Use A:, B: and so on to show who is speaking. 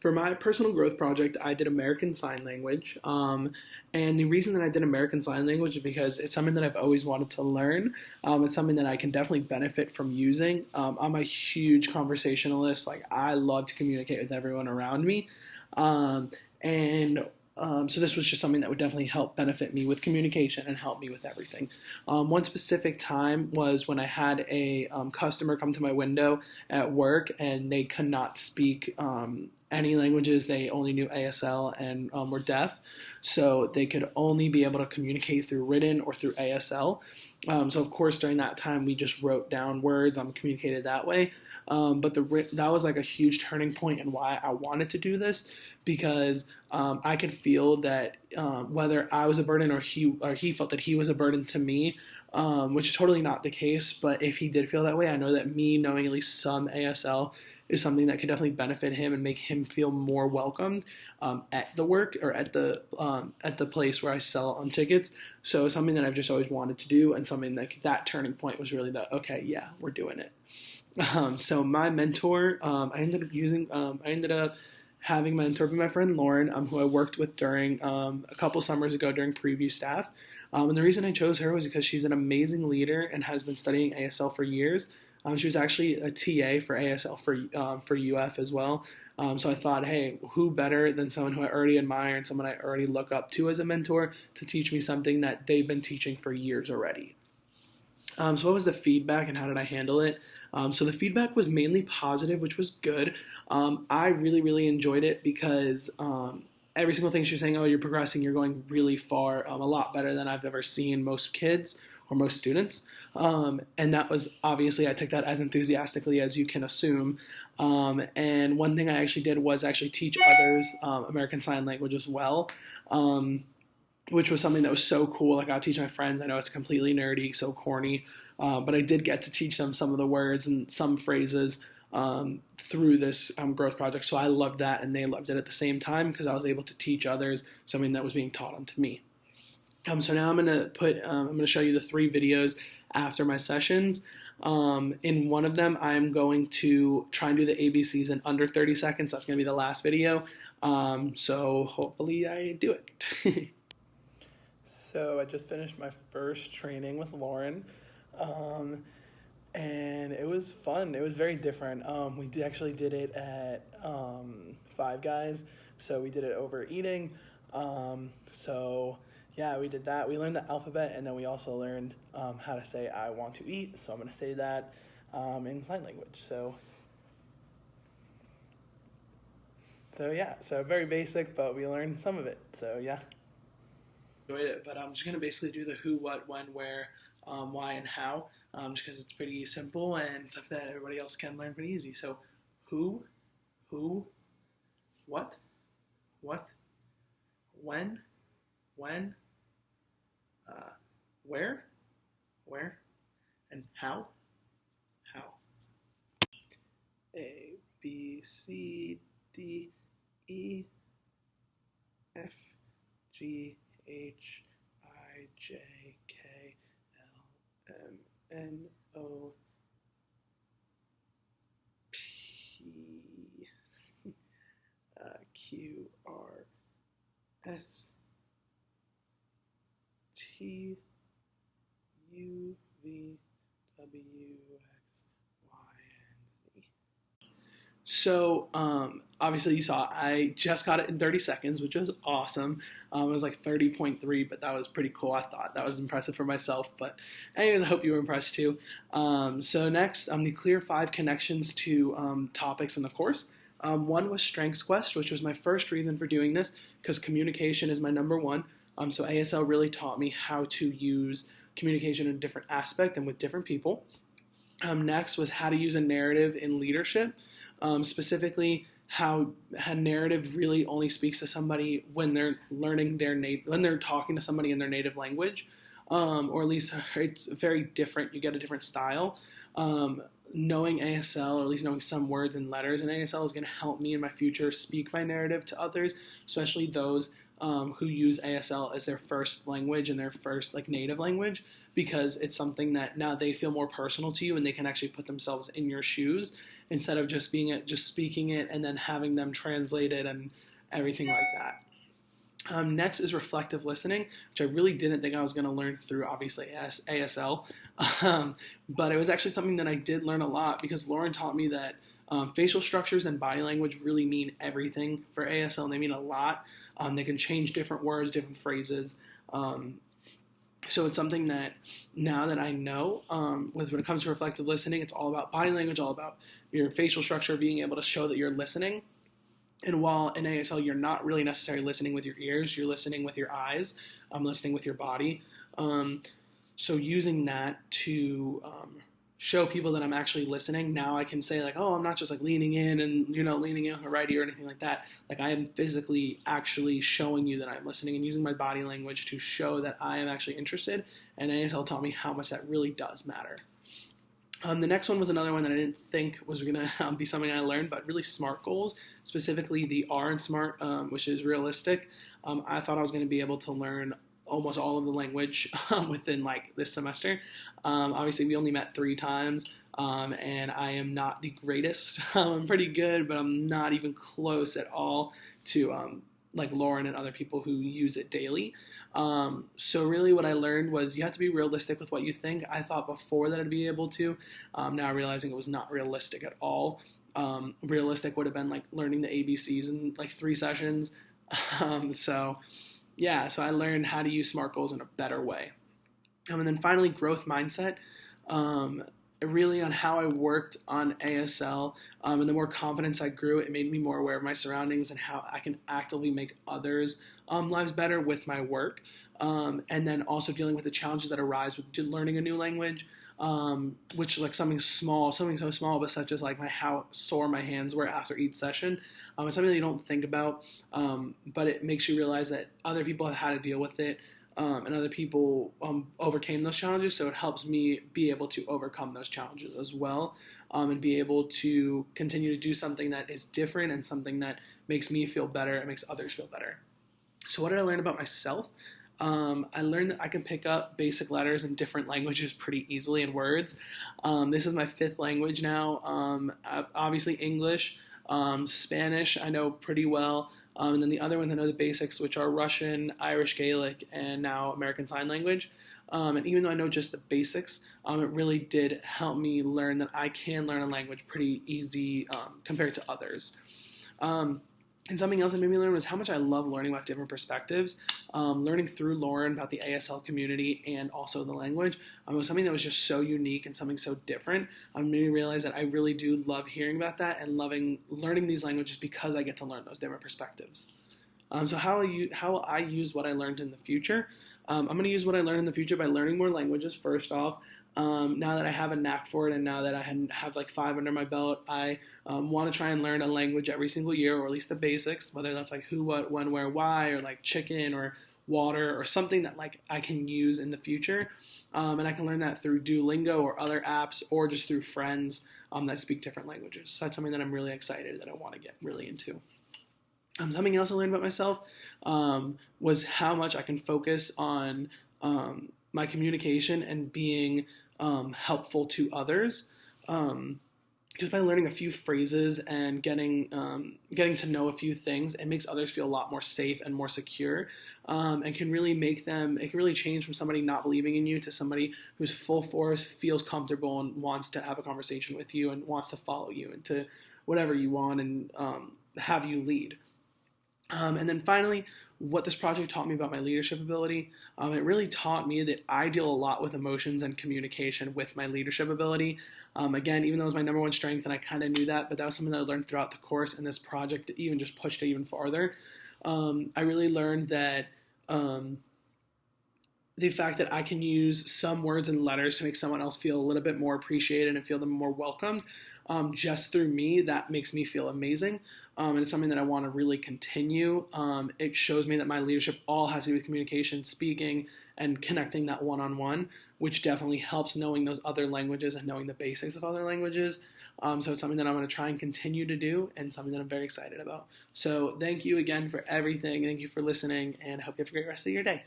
A: For my personal growth project, I did American Sign Language. And the reason that I did American Sign Language is because it's something that I've always wanted to learn. It's something that I can definitely benefit from using. I'm a huge conversationalist. Like, I love to communicate with everyone around me. Um, and so this was just something that would definitely help benefit me with communication and help me with everything. One specific time was when I had a customer come to my window at work and they could not speak any languages. They only knew ASL and were deaf, so they could only be able to communicate through written or through ASL. So of course during that time we just wrote down words, communicated that way. But that was like a huge turning point in why I wanted to do this because I could feel that whether I was a burden or he felt that he was a burden to me, which is totally not the case. But if he did feel that way, I know that me knowing at least some ASL is something that could definitely benefit him and make him feel more welcomed at the work or at the place where I sell on tickets. So it's something that I've just always wanted to do, and something that turning point was really the okay, yeah, we're doing it. So my mentor, I ended up having my mentor be my friend Lauren, who I worked with during a couple summers ago during preview staff. And the reason I chose her was because she's an amazing leader and has been studying ASL for years. She was actually a TA for ASL for UF as well. So I thought, hey, who better than someone who I already admire and someone I already look up to as a mentor to teach me something that they've been teaching for years already. So what was the feedback and how did I handle it? So the feedback was mainly positive, which was good. I really, really enjoyed it because every single thing she was saying, oh, you're progressing, you're going really far, a lot better than I've ever seen most kids or most students. And that was obviously, I took that as enthusiastically as you can assume. And one thing I actually did was actually teach others American Sign Language as well. Which was something that was so cool. Like, I would teach my friends. I know it's completely nerdy, so corny, but I did get to teach them some of the words and some phrases through this growth project. So I loved that, and they loved it at the same time because I was able to teach others something that was being taught onto me. So now I'm gonna show you the 3 videos after my sessions. In one of them, I'm going to try and do the ABCs in under 30 seconds. That's gonna be the last video. So hopefully I do it. So I just finished my first training with Lauren, and it was fun. It was very different. We actually did it at Five Guys, so we did it over eating. So yeah, we did that. We learned the alphabet, and then we also learned how to say "I want to eat." So I'm going to say that in sign language. So yeah, so very basic, but we learned some of it. So yeah. Enjoyed it, but I'm just going to basically do the who, what, when, where, why, and how, just because it's pretty simple and stuff that everybody else can learn pretty easy. So who, what, when, where, and how. A, B, C, D, E, F, G, H, I, J, K, L, M, N, O, P, Q, R, S, T, U, V, W, X, Y, and Z. So, obviously you saw I just got it in 30 seconds, which was awesome. It was like 30.3, but that was pretty cool. I thought that was impressive for myself. But anyways, I hope you were impressed too. So next, the clear 5 connections to topics in the course. One was Strengths Quest, which was my first reason for doing this because communication is my number one. So ASL really taught me how to use communication in a different aspect and with different people. Next was how to use a narrative in leadership, specifically how narrative really only speaks to somebody when they're learning when they're talking to somebody in their native language, or at least it's very different. You get a different style. Knowing ASL, or at least knowing some words and letters in ASL, is going to help me in my future speak my narrative to others, especially those who use ASL as their first language and their first native language, because it's something that now they feel more personal to you and they can actually put themselves in your shoes instead of just speaking it and then having them translate it and everything like that. Next is reflective listening, which I really didn't think I was going to learn through, obviously, ASL. But it was actually something that I did learn a lot because Lauren taught me that facial structures and body language really mean everything for ASL, and they mean a lot. They can change different words, different phrases. So it's something that now that I know, when it comes to reflective listening, it's all about body language, all about your facial structure, being able to show that you're listening. And while in ASL you're not really necessarily listening with your ears, you're listening with your eyes, listening with your body. So using that to show people that I'm actually listening, now I can say like, oh, I'm not just like leaning in and leaning in with my right ear or anything like that. Like I am physically actually showing you that I'm listening and using my body language to show that I am actually interested. And ASL taught me how much that really does matter. The next one was another one that I didn't think was going to be something I learned, but really SMART goals, specifically the R in SMART, which is realistic. I thought I was going to be able to learn almost all of the language within like this semester. Obviously, we only met 3 times, and I am not the greatest. I'm pretty good, but I'm not even close at all to like Lauren and other people who use it daily. So really what I learned was you have to be realistic with what you think. I thought before that I'd be able to, now realizing it was not realistic at all. Realistic would have been like learning the ABCs in like 3 sessions. So I learned how to use SMART goals in a better way. And then finally, growth mindset. Really on how I worked on ASL, and the more confidence I grew, it made me more aware of my surroundings and how I can actively make others' lives better with my work, and then also dealing with the challenges that arise with learning a new language, which like something so small, but such as like how sore my hands were after each session. It's something that you don't think about, but it makes you realize that other people have had to deal with it. And other people overcame those challenges, so it helps me be able to overcome those challenges as well, and be able to continue to do something that is different and something that makes me feel better and makes others feel better. So what did I learn about myself? I learned that I can pick up basic letters in different languages pretty easily in words. This is my 5th language now. Obviously English, Spanish I know pretty well. And then the other ones I know the basics, which are Russian, Irish Gaelic, and now American Sign Language. And even though I know just the basics, it really did help me learn that I can learn a language pretty easy compared to others. And something else that made me learn was how much I love learning about different perspectives. Learning through Lauren about the ASL community and also the language was something that was just so unique and something so different. Made me realize that I really do love hearing about that and loving learning these languages because I get to learn those different perspectives. So how will I use what I learned in the future? I'm going to use what I learned in the future by learning more languages first off. Now that I have a knack for it and now that I have like 5 under my belt, I want to try and learn a language every single year, or at least the basics, whether that's like who, what, when, where, why, or like chicken or water or something that like I can use in the future. And I can learn that through Duolingo or other apps or just through friends that speak different languages. So that's something that I'm really excited that I want to get really into. Something else I learned about myself was how much I can focus on my communication and being helpful to others. Just by learning a few phrases and getting to know a few things, it makes others feel a lot more safe and more secure, and can really it can really change from somebody not believing in you to somebody who's full force, feels comfortable, and wants to have a conversation with you and wants to follow you into whatever you want and have you lead. And then finally, what this project taught me about my leadership ability, it really taught me that I deal a lot with emotions and communication with my leadership ability. Again, even though it was my number 1 strength and I kind of knew that, but that was something that I learned throughout the course, and this project even just pushed it even farther. I really learned that the fact that I can use some words and letters to make someone else feel a little bit more appreciated and feel them more welcomed, just through me, that makes me feel amazing. And it's something that I want to really continue. It shows me that my leadership all has to do with communication, speaking, and connecting that one-on-one, which definitely helps knowing those other languages and knowing the basics of other languages. So it's something that I'm going to try and continue to do and something that I'm very excited about. So thank you again for everything. Thank you for listening, and I hope you have a great rest of your day.